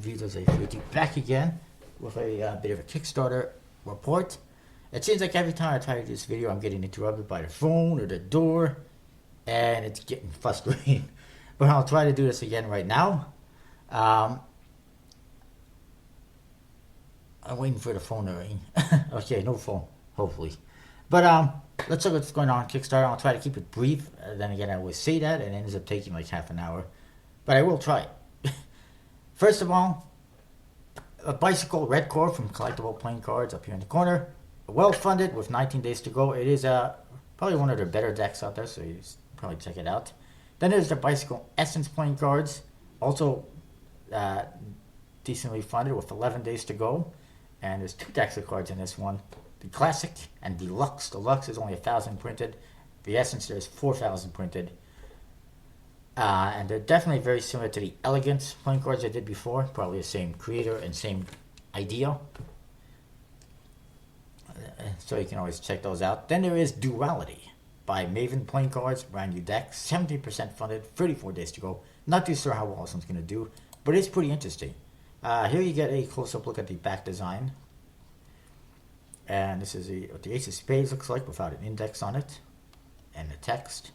Vitas A3 back again with a bit of a Kickstarter report. It seems like every time I try to do this video, I'm getting interrupted by the phone or the door, and it's getting frustrating. But I'll try to do this again right now. I'm waiting for the phone to ring. Okay, no phone, hopefully. But let's look at what's going on Kickstarter. I'll try to keep it brief. Then again, I always say that, and it ends up taking like half an hour. But I will try it. First of all, a bicycle red core from Collectible Playing Cards up here in the corner. Well funded with 19 days to go. It is probably one of their better decks out there, so you should probably check it out. Then there's the Bicycle Essence Playing Cards, also decently funded with 11 days to go. And there's 2 decks of cards in this one. The Classic and Deluxe. Deluxe is only 1,000 printed. The Essence, there's 4,000 printed. And they're definitely very similar to the Elegance playing cards I did before. Probably the same creator and same idea. So you can always check those out. Then there is Duality by Maven Playing Cards. Brand new deck. 70% funded. 34 days to go. Not too sure how well this one's going to do. But it's pretty interesting. Here you get a close-up look at the back design. And this is what the Ace of Spades looks like without an index on it. And the text.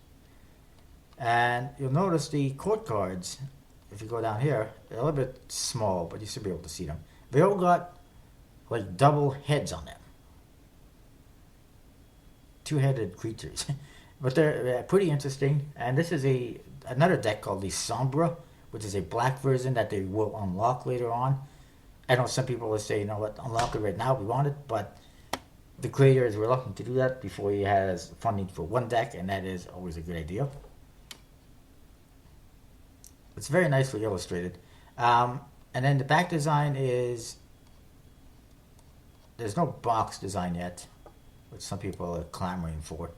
And you'll notice the court cards, if you go down here, they're a little bit small, but you should be able to see them. They all got like double heads on them. 2-headed creatures. But they're pretty interesting. And this is another deck called the Sombra, which is a black version that they will unlock later on. I know some people will say, you know what, unlock it right now, we want it, but the creator is reluctant to do that before he has funding for one deck, and that is always a good idea. It's very nicely illustrated. And then the back design is, there's no box design yet, which some people are clamoring for.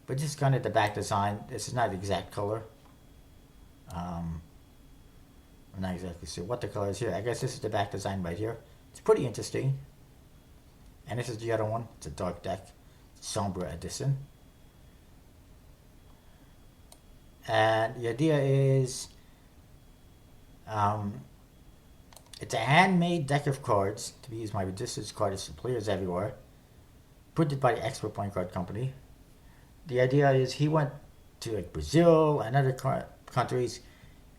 But just kind of the back design. This is not the exact color. I'm not exactly sure what the color is here. I guess this is the back design right here. It's pretty interesting. And this is the other one. It's a dark deck. Sombra edition. And the idea is, it's a handmade deck of cards to be used by registered cardists and players everywhere. Printed by the Expert Playing Card Company. The idea is he went to like Brazil and other countries,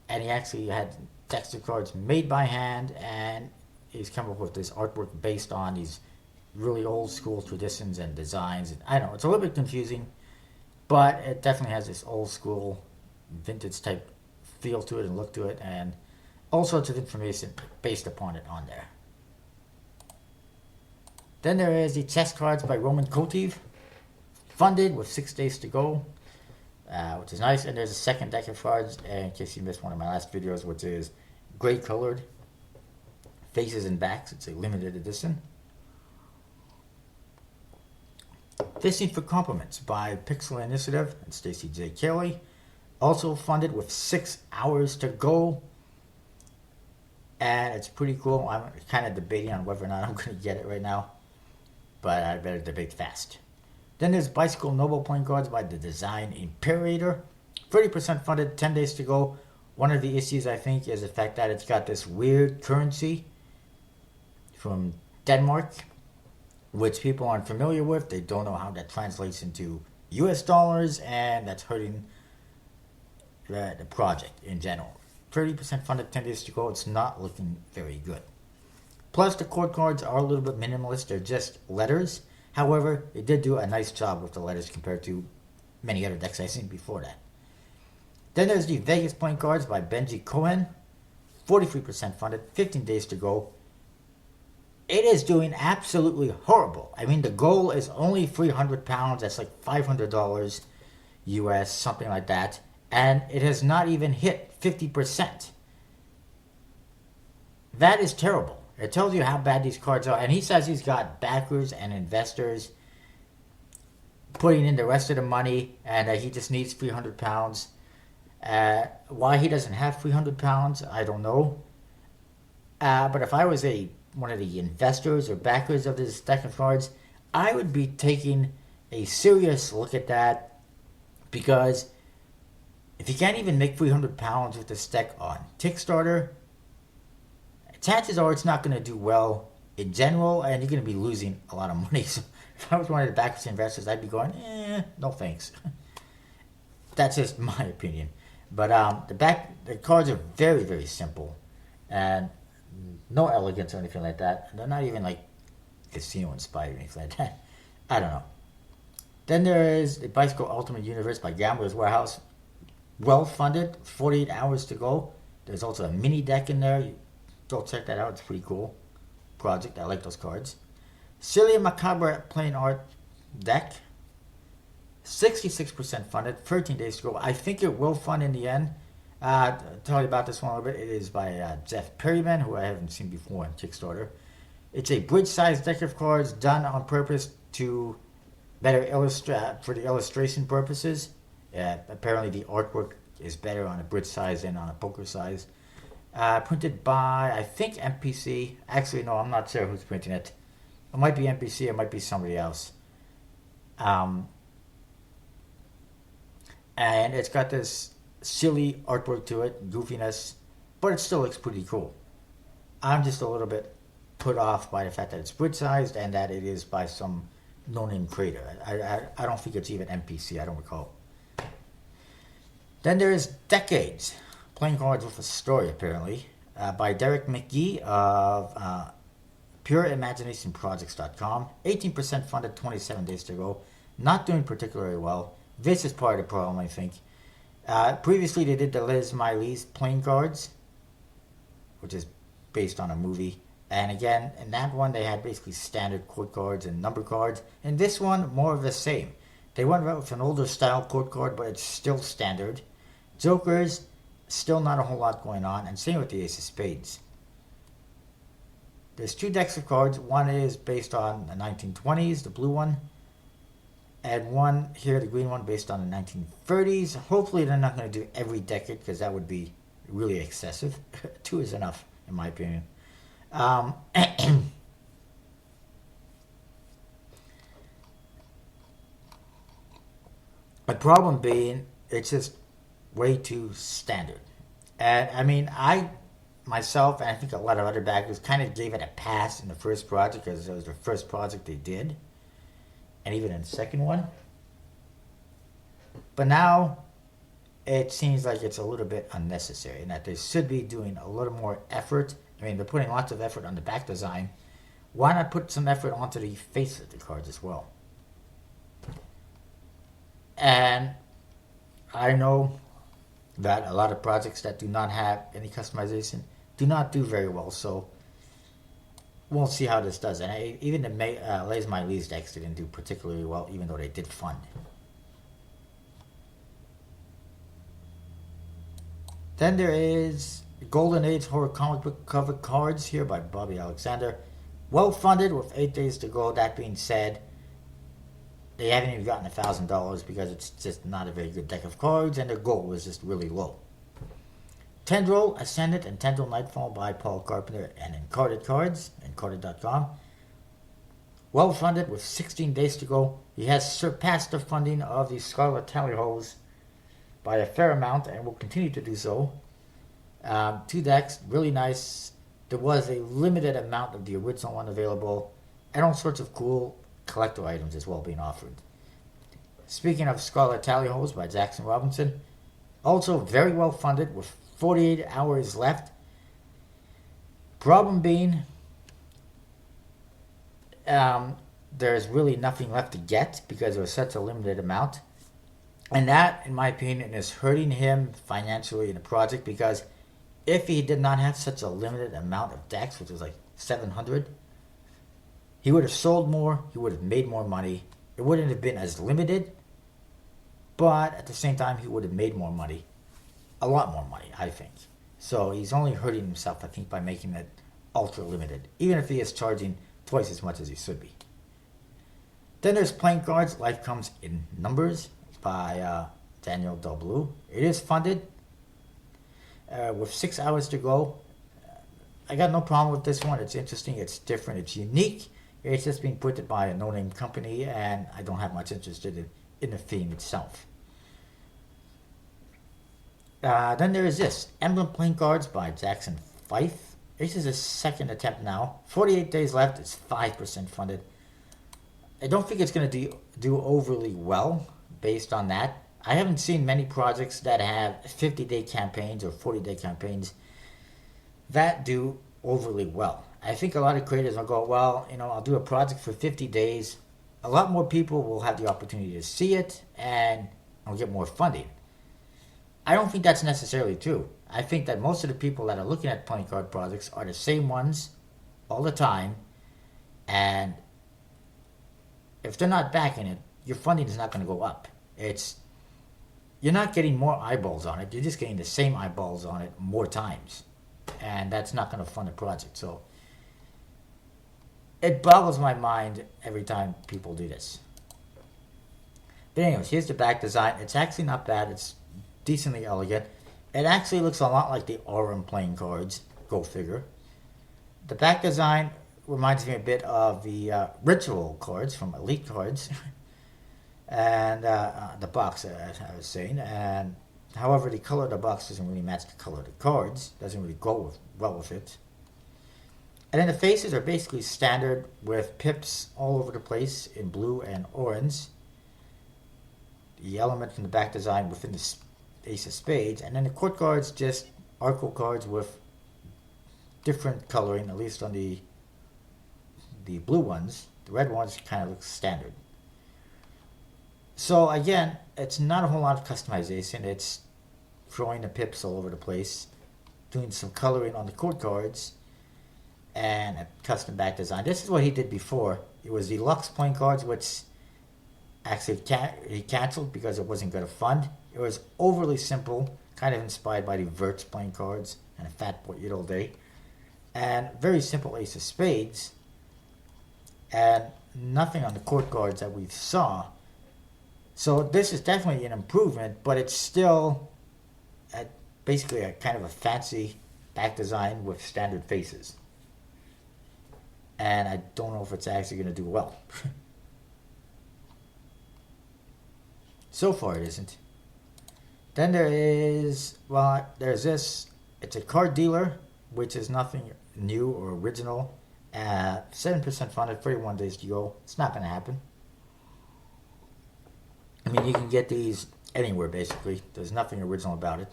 and he actually had decks of cards made by hand, and he's come up with this artwork based on these really old school traditions and designs. And I don't know, it's a little bit confusing, but it definitely has this old school vintage type feel to it and look to it, and all sorts of information based upon it on there. Then there is the chess cards by Roman Kotiv, funded with 6 days to go, which is nice. And there's a second deck of cards, in case you missed one of my last videos, which is gray colored faces and backs. It's a limited edition. Fishing for Compliments by Pixel Initiative and Stacy J. Kelly, also funded with 6 hours to go. And it's pretty cool. I'm kind of debating on whether or not I'm going to get it right now, but I better debate fast. Then there's Bicycle Noble Playing Cards by the Design Imperator. 30% funded, 10 days to go. One of the issues, I think, is the fact that it's got this weird currency from Denmark, which people aren't familiar with. They don't know how that translates into US dollars, and that's hurting the project in general. 30% funded, 10 days to go. It's not looking very good. Plus, the court cards are a little bit minimalist. They're just letters. However, they did do a nice job with the letters compared to many other decks I've seen before that. Then there's the Vegas Playing Cards by Benji Cohen. 43% funded, 15 days to go. It is doing absolutely horrible. I mean, the goal is only £300. That's like $500 US, something like that. And it has not even hit 50%. That is terrible. It tells you how bad these cards are. And he says he's got backers and investors putting in the rest of the money, and he just needs £300. Why he doesn't have £300, I don't know. But if I was one of the investors or backers of this deck of cards, I would be taking a serious look at that, because if you can't even make £300 with this deck on Kickstarter, chances are it's not going to do well in general, and you're going to be losing a lot of money. So if I was one of the backwards investors, I'd be going, no thanks. That's just my opinion. But the cards are very, very simple, and no elegance or anything like that. They're not even like casino inspired or anything like that. I don't know. Then there is the Bicycle Ultimate Universe by Gambler's Warehouse. Well funded, 48 hours to go. There's also a mini deck in there. Go check that out. It's pretty cool project. I like those cards. Celia Macabre Plain Art deck. 66% funded, 13 days to go. I think it will fund in the end. I'll tell you about this one a little bit. It is by Jeff Perryman, who I haven't seen before on Kickstarter. It's a bridge-sized deck of cards done on purpose to better illustrate for the illustration purposes. Apparently, the artwork is better on a bridge size than on a poker size. Printed by, I think, MPC. Actually, no, I'm not sure who's printing it. It might be MPC, it might be somebody else. And it's got this silly artwork to it, goofiness, but it still looks pretty cool. I'm just a little bit put off by the fact that it's bridge-sized and that it is by some no-name creator. I don't think it's even NPC, I don't recall. Then there is Decades, playing cards with a story, apparently, by Derek McGee of PureImaginationProjects.com. 18% funded, 27 days to go. Not doing particularly well. This is part of the problem, I think. Previously, they did the Liz Miley's playing cards, which is based on a movie. And again, in that one, they had basically standard court cards and number cards. In this one, more of the same. They went with an older style court card, but it's still standard. Jokers, still not a whole lot going on. And same with the Ace of Spades. There's two decks of cards. One is based on the 1920s, the blue one. And one here, the green one, based on the 1930s. Hopefully they're not going to do every decade, because that would be really excessive. Two is enough, in my opinion. The problem being, it's just way too standard. And I mean, I myself, and I think a lot of other backers, kind of gave it a pass in the first project, because it was the first project they did. And even in the second one. But now, it seems like it's a little bit unnecessary, and that they should be doing a little more effort. I mean, they're putting lots of effort on the back design. Why not put some effort onto the face of the cards as well? And I know that a lot of projects that do not have any customization do not do very well, so we'll see how this does. And even the Liz Miley's decks didn't do particularly well, even though they did fund. Then there is Golden Age Horror Comic Book cover cards here by Bobby Alexander. Well funded with 8 days to go. That being said, they haven't even gotten $1,000 because it's just not a very good deck of cards, and their goal was just really low. Tendril Ascendant and Tendril Nightfall by Paul Carpenter and Encarded Cards, Encarded.com. Well funded with 16 days to go. He has surpassed the funding of the Scarlet Tallyhoes by a fair amount and will continue to do so. Two decks, really nice. There was a limited amount of the original one available, and all sorts of cool collector items as well being offered. Speaking of Scarlet Tallyhoes by Jackson Robinson, also very well funded with 48 hours left. Problem being, there's really nothing left to get because there was such a limited amount. And that, in my opinion, is hurting him financially in the project, because if he did not have such a limited amount of decks, which was like 700, he would have sold more, he would have made more money. It wouldn't have been as limited, but at the same time, he would have made more money. A lot more money, I think. So he's only hurting himself, I think, by making it ultra limited, even if he is charging twice as much as he should be. Then there's Playing Cards, Life Comes in Numbers by Daniel Del Blue. It is funded with 6 hours to go. I got no problem with this one. It's interesting, it's different, it's unique. It's just being printed by a no-name company, and I don't have much interest in the theme itself. Then there is this, Emblem Playing Cards by Jackson Fife. This is a second attempt now. 48 days left. It's 5% funded. I don't think it's going to do overly well based on that. I haven't seen many projects that have 50-day campaigns or 40-day campaigns that do overly well. I think a lot of creators will go, well, I'll do a project for 50 days. A lot more people will have the opportunity to see it and I'll get more funding. I don't think that's necessarily true. I think that most of the people that are looking at playing card projects are the same ones all the time, and if they're not backing it, your funding is not going to go up. You're not getting more eyeballs on it, you're just getting the same eyeballs on it more times, and that's not going to fund a project. So it boggles my mind every time people do this. But anyways, here's the back design. It's actually not bad. It's decently elegant. It actually looks a lot like the Aurum playing cards. Go figure. The back design reminds me a bit of the Ritual cards from Elite Cards. And the box, as I was saying. And however, the color of the box doesn't really match the color of the cards. Doesn't really go well with it. And then the faces are basically standard with pips all over the place in blue and orange. The element from the back design within the Ace of Spades. And then the court cards just Arco cards with different coloring, at least on the blue ones. The red ones kind of look standard. So again, it's not a whole lot of customization. It's throwing the pips all over the place, doing some coloring on the court cards, and a custom back design. This is what he did before. It was the Lux playing cards, which actually he canceled because it wasn't going to fund. It was overly simple, kind of inspired by the Verts playing cards and a Fat Boy Eat All Day. And very simple Ace of Spades. And nothing on the court cards that we saw. So this is definitely an improvement, but it's still basically a kind of a fancy back design with standard faces. And I don't know if it's actually going to do well. So far it isn't. Then there's this. It's a card dealer, which is nothing new or original. 7% funded, 31 days to go. It's not going to happen. I mean, you can get these anywhere, basically. There's nothing original about it,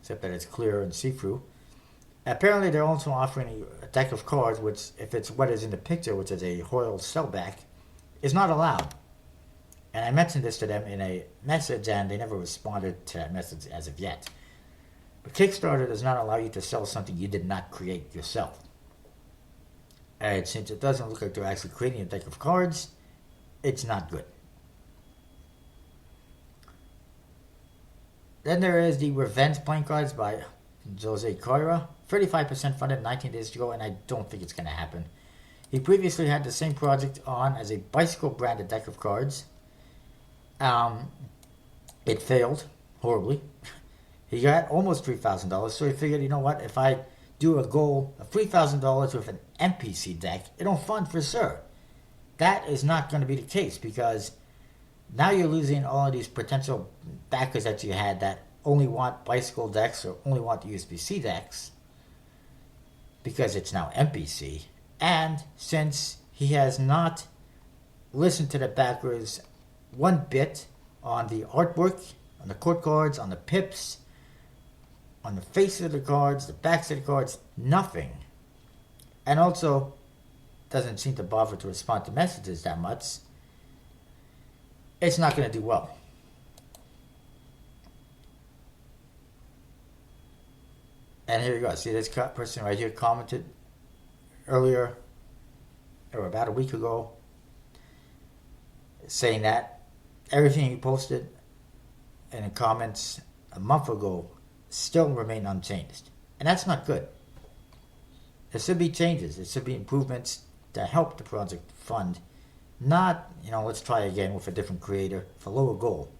except that it's clear and see-through. Apparently, they're also offering a deck of cards, which, if it's what is in the picture, which is a Hoyle sellback, is not allowed. And I mentioned this to them in a message, and they never responded to that message as of yet. But Kickstarter does not allow you to sell something you did not create yourself. And since it doesn't look like they're actually creating a deck of cards, it's not good. Then there is the Revenge playing cards by Jose Coira. 35% funded, 19 days to go, and I don't think it's going to happen. He previously had the same project on as a bicycle branded deck of cards. It failed horribly. He got almost $3,000, so he figured, you know what, if I do a goal of $3,000 with an NPC deck, it'll fund for sure. That is not going to be the case, because now you're losing all of these potential backers that you had that only want bicycle decks or only want the USB-C decks, because it's now NPC. And since he has not listened to the backers one bit on the artwork, on the court cards, on the pips, on the faces of the cards, the backs of the cards, nothing. And also doesn't seem to bother to respond to messages that much. It's not going to do well. And here you go. See, this person right here commented earlier, or about a week ago, saying that everything he posted in the comments a month ago still remain unchanged. And that's not good. There should be changes. There should be improvements to help the project fund. Not, let's try again with a different creator for lower goal.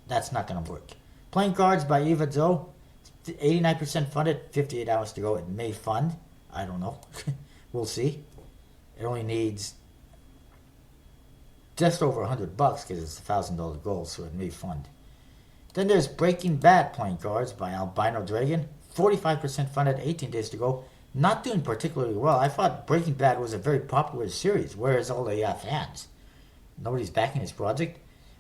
That's not going to work. Playing cards by Eva Zoe. 89% funded, 58 hours to go. It may fund. I don't know. We'll see. It only needs just over $100 because it's a $1,000 goal, so it may fund. Then there's Breaking Bad playing cards by Albino Dragon. 45% funded, 18 days to go. Not doing particularly well. I thought Breaking Bad was a very popular series. Where's all the fans? Nobody's backing this project.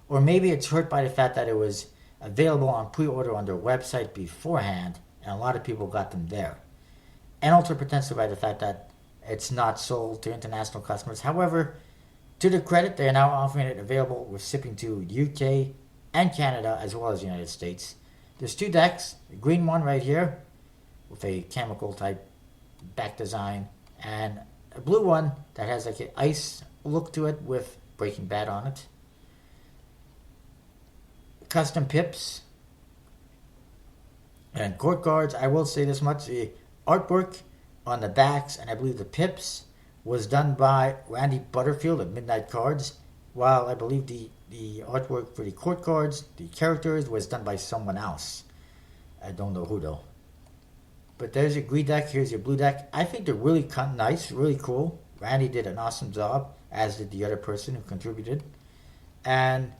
Or maybe it's hurt by the fact that it was available on pre-order on their website beforehand, and a lot of people got them there. And also potentially by the fact that it's not sold to international customers. However, to their credit, they are now offering it available with shipping to UK and Canada as well as the United States. There's 2 decks, the green one right here with a chemical type back design, and a blue one that has like an ice look to it with Breaking Bad on it. Custom pips and court cards. I will say this much: the artwork on the backs and I believe the pips was done by Randy Butterfield of Midnight Cards, while I believe the artwork for the court cards, the characters, was done by someone else. I don't know who though. But there's your green deck, here's your blue deck. I think they're really nice, really cool. Randy did an awesome job, as did the other person who contributed. And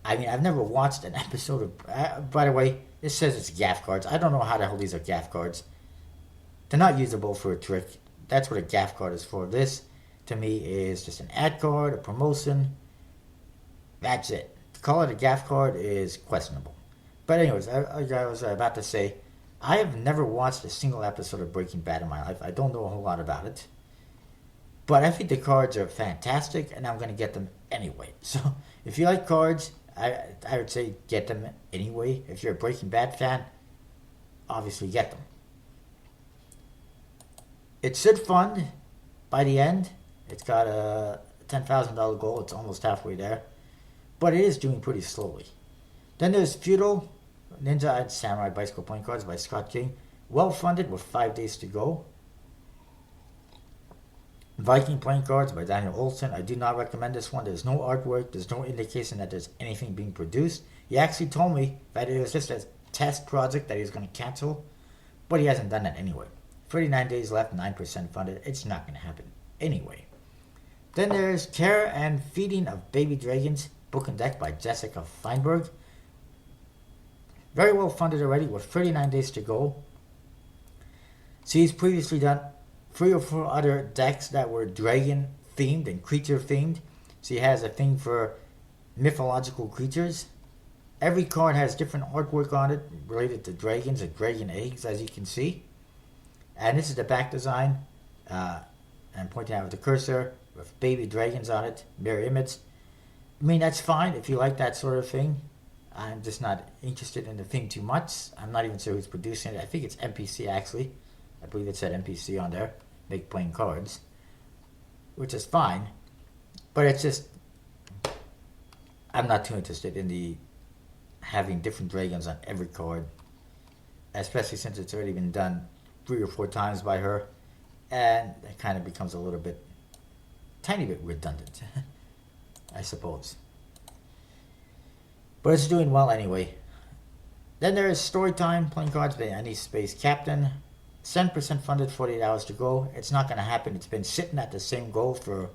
I mean, I've never watched an episode of... by the way, it says it's gaff cards. I don't know how the hell these are gaff cards. They're not usable for a trick. That's what a gaff card is for. This, to me, is just an ad card, a promotion. That's it. To call it a gaff card is questionable. But anyways, I was about to say, I have never watched a single episode of Breaking Bad in my life. I don't know a whole lot about it. But I think the cards are fantastic, and I'm going to get them anyway. So, if you like cards, I would say get them anyway. If you're a Breaking Bad fan, obviously get them. It should fund by the end. It's got a $10,000 goal. It's almost halfway there. But it is doing pretty slowly. Then there's Feudal Ninja and Samurai Bicycle Playing Cards by Scott King. Well funded with 5 days to go. Viking Playing Cards by Daniel Olson. I do not recommend this one. There's no artwork. There's no indication that there's anything being produced. He actually told me that it was just a test project that he was going to cancel. But he hasn't done that anyway. 39 days left, 9% funded. It's not going to happen anyway. Then there's Care and Feeding of Baby Dragons, book and deck by Jessica Feinberg. Very well funded already with 39 days to go. She's previously done 3 or 4 other decks that were dragon themed and creature themed. She has a thing for mythological creatures. Every card has different artwork on it related to dragons and dragon eggs, as you can see. And this is the back design. I'm pointing out with the cursor with baby dragons on it, mirror image. I mean, that's fine if you like that sort of thing. I'm just not interested in the thing too much. I'm not even sure who's producing it. I think it's MPC actually. I believe it said MPC on there. Make playing cards. Which is fine. But it's just... I'm not too interested in the having different dragons on every card. Especially since it's already been done 3 or 4 times by her. And it kind of becomes a little bit... tiny bit redundant. I suppose. But it's doing well anyway. Then there is Storytime Playing Cards by Any Space Captain. 7% funded, 48 hours to go. It's not going to happen. It's been sitting at the same goal for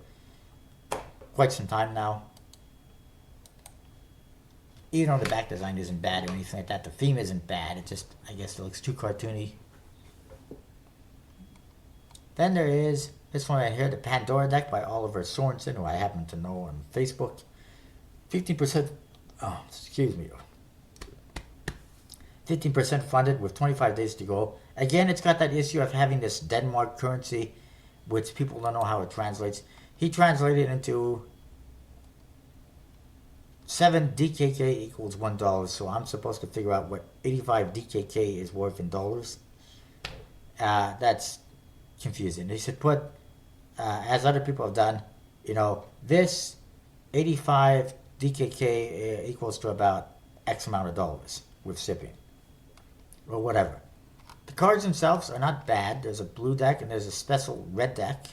quite some time now. Even though the back design isn't bad or anything like that, the theme isn't bad. It just, I guess, it looks too cartoony. Then there is this one right here, the Pandora deck by Oliver Sorensen, who I happen to know on Facebook. 15%, 15% funded with 25 days to go. Again, it's got that issue of having this Denmark currency, which people don't know how it translates. He translated it into 7 DKK equals $1, so I'm supposed to figure out what 85 DKK is worth in dollars. That's confusing. They should put, as other people have done, this 85 DKK equals to about X amount of dollars with shipping. Or whatever. The cards themselves are not bad. There's a blue deck and there's a special red deck.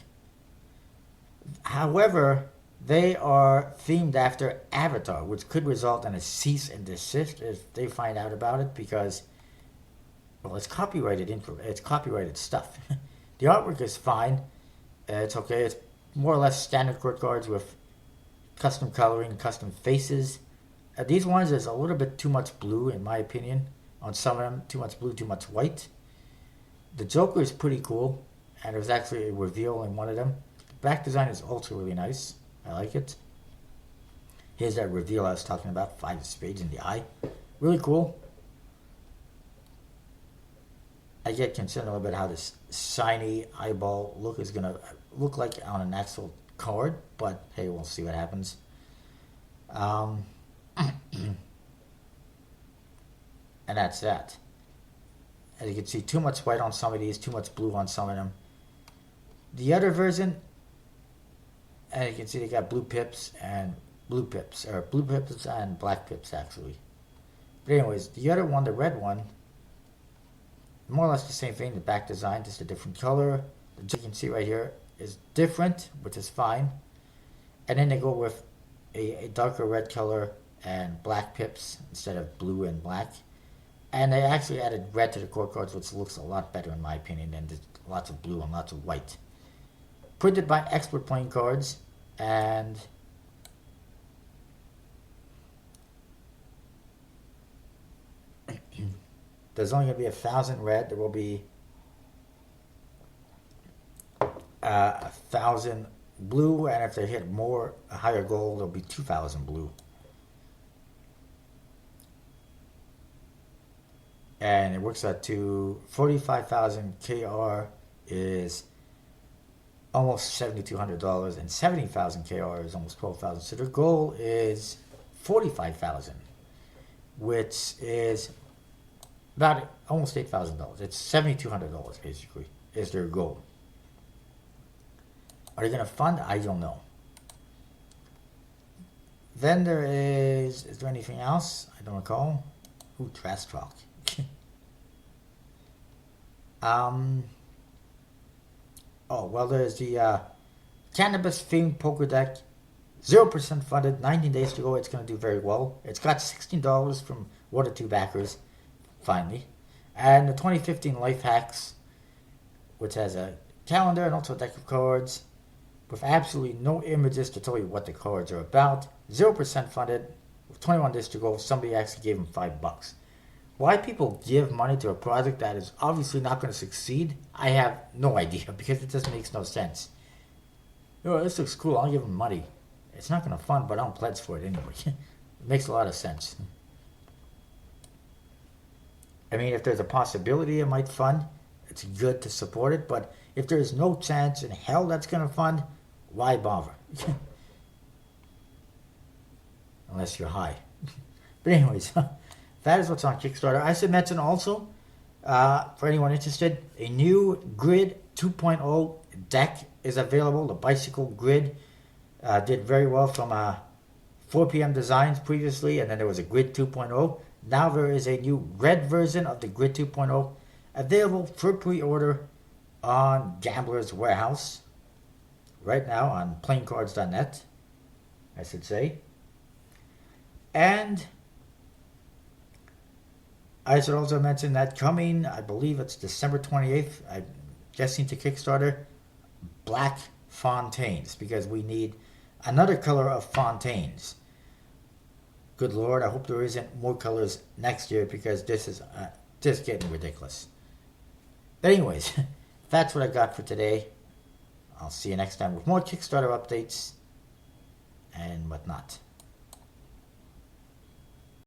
However, they are themed after Avatar, which could result in a cease and desist if they find out about it because, well, it's copyrighted it's copyrighted stuff. The artwork is fine. It's okay. It's more or less standard court cards with custom coloring, custom faces. These ones, there's a little bit too much blue, in my opinion. On some of them, too much blue, too much white. The Joker is pretty cool, and there's actually a reveal in one of them. The back design is also really nice. I like it. Here's that reveal I was talking about, 5 of spades in the eye. Really cool. I get concerned a little bit how this shiny eyeball look is going to look like on an actual card, but hey, we'll see what happens. And that's that. As you can see, too much white on some of these, too much blue on some of them. The other version, and you can see they got blue pips and blue pips and black pips actually. But anyways, the other one, the red one, more or less the same thing. The back design, just a different color. You can see right here is different, which is fine. And then they go with a darker red color and black pips instead of blue and black. And they actually added red to the core cards, which looks a lot better in my opinion than lots of blue and lots of white. Printed by Expert Playing Cards, and there's only going to be 1,000 red. There will be 1,000 blue, and if they hit a higher goal, there'll be 2,000 blue. And it works out to 45,000 KR is almost $7,200, and 70,000 KR is almost $12,000. So their goal is 45,000, which is about almost $8,000. It's $7,200 basically is their goal. Are they going to fund? I don't know. Then there is there anything else? I don't recall. Ooh, trash talk. Oh, well, there's the cannabis themed poker deck. 0% funded, 19 days to go. It's going to do very well. It's got $16 from 1 or 2 backers, finally. And the 2015 Life Hacks, which has a calendar and also a deck of cards with absolutely no images to tell you what the cards are about. 0% funded, with 21 days to go. Somebody actually gave them $5. Why people give money to a project that is obviously not going to succeed, I have no idea, because it just makes no sense. Oh, this looks cool, I'll give them money. It's not going to fund, but I don't pledge for it anyway. It makes a lot of sense. I mean, if there's a possibility it might fund, it's good to support it, but if there's no chance in hell that's going to fund, why bother? Unless you're high. But anyways, that is what's on Kickstarter. I should mention also, for anyone interested, a new Grid 2.0 deck is available. The Bicycle Grid did very well from 4 p.m. Designs previously, and then there was a Grid 2.0. Now there is a new red version of the Grid 2.0 available for pre-order on Gambler's Warehouse right now on playingcards.net, I should say. And I should also mention that coming, I believe it's December 28th, I'm guessing to Kickstarter, black fontaines, because we need another color of fontaines. Good Lord, I hope there isn't more colors next year, because this is just getting ridiculous. But anyways, that's what I got for today. I'll see you next time with more Kickstarter updates and whatnot.